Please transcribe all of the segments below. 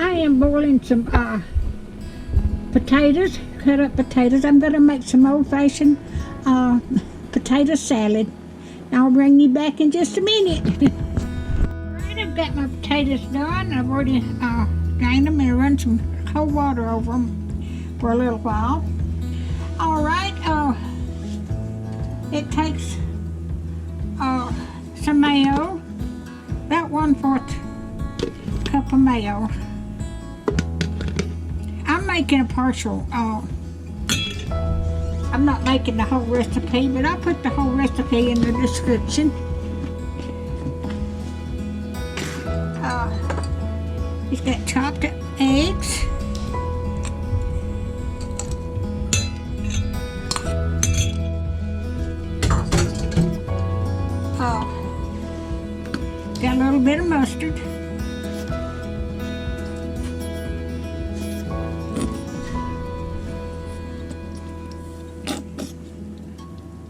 I am boiling some potatoes, cut up potatoes. I'm going to make some old-fashioned potato salad. I'll bring you back in just a minute. Alright, I've got my potatoes done. I've already drained them and run some cold water over them for a little while. Alright, it takes some mayo, about 1/4 cup of mayo. I'm making a partial, I'm not making the whole recipe, but I'll put the whole recipe in the description. He's got chopped up eggs. Got a little bit of mustard.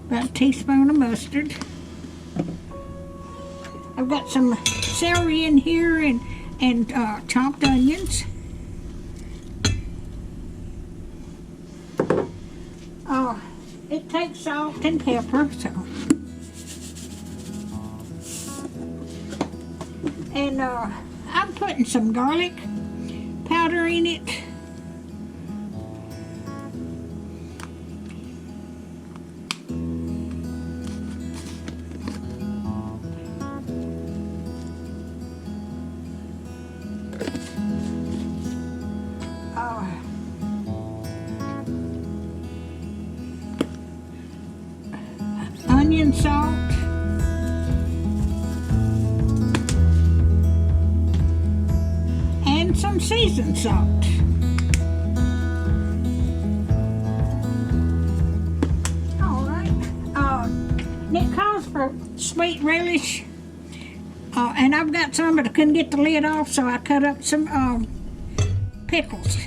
About a teaspoon of mustard. I've got some celery in here and chopped onions. It takes salt and pepper, so. And I'm putting some garlic powder in it. Onion salt. And some seasoned salt. Alright. It calls for sweet relish. And I've got some, but I couldn't get the lid off, so I cut up some pickles.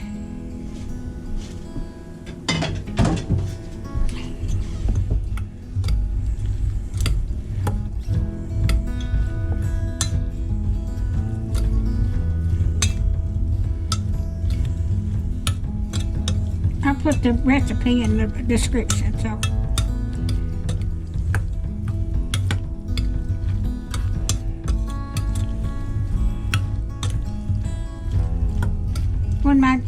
I'll put the recipe in the description, so. When my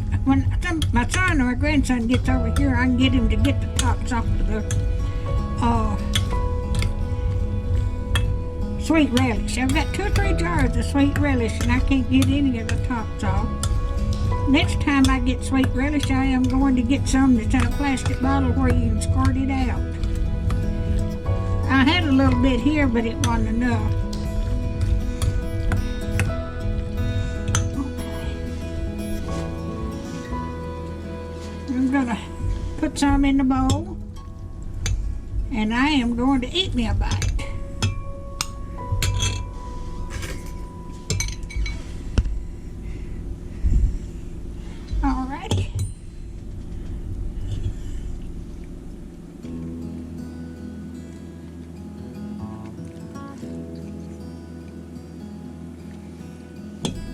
son or my grandson gets over here, I can get him to get the tops off of the sweet relish. I've got 2 or 3 jars of sweet relish, and I can't get any of the tops off. Next time I get sweet relish, I am going to get some that's in a plastic bottle where you can squirt it out. I had a little bit here, but it wasn't enough. Okay. I'm gonna put some in the bowl, and I am going to eat me a bite. Alrighty.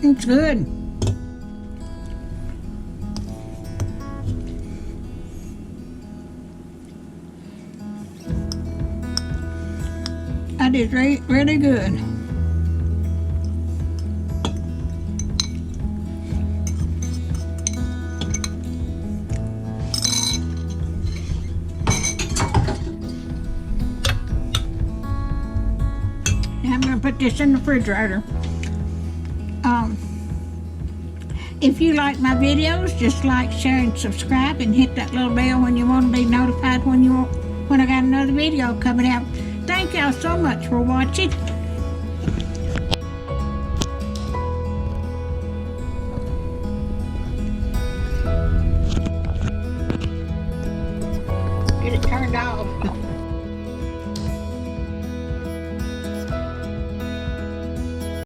It's good. That is really good. I'm going to put this in the refrigerator. If you like my videos, just like, share, and subscribe, and hit that little bell when you want to be notified when I got another video coming out. Thank y'all so much for watching.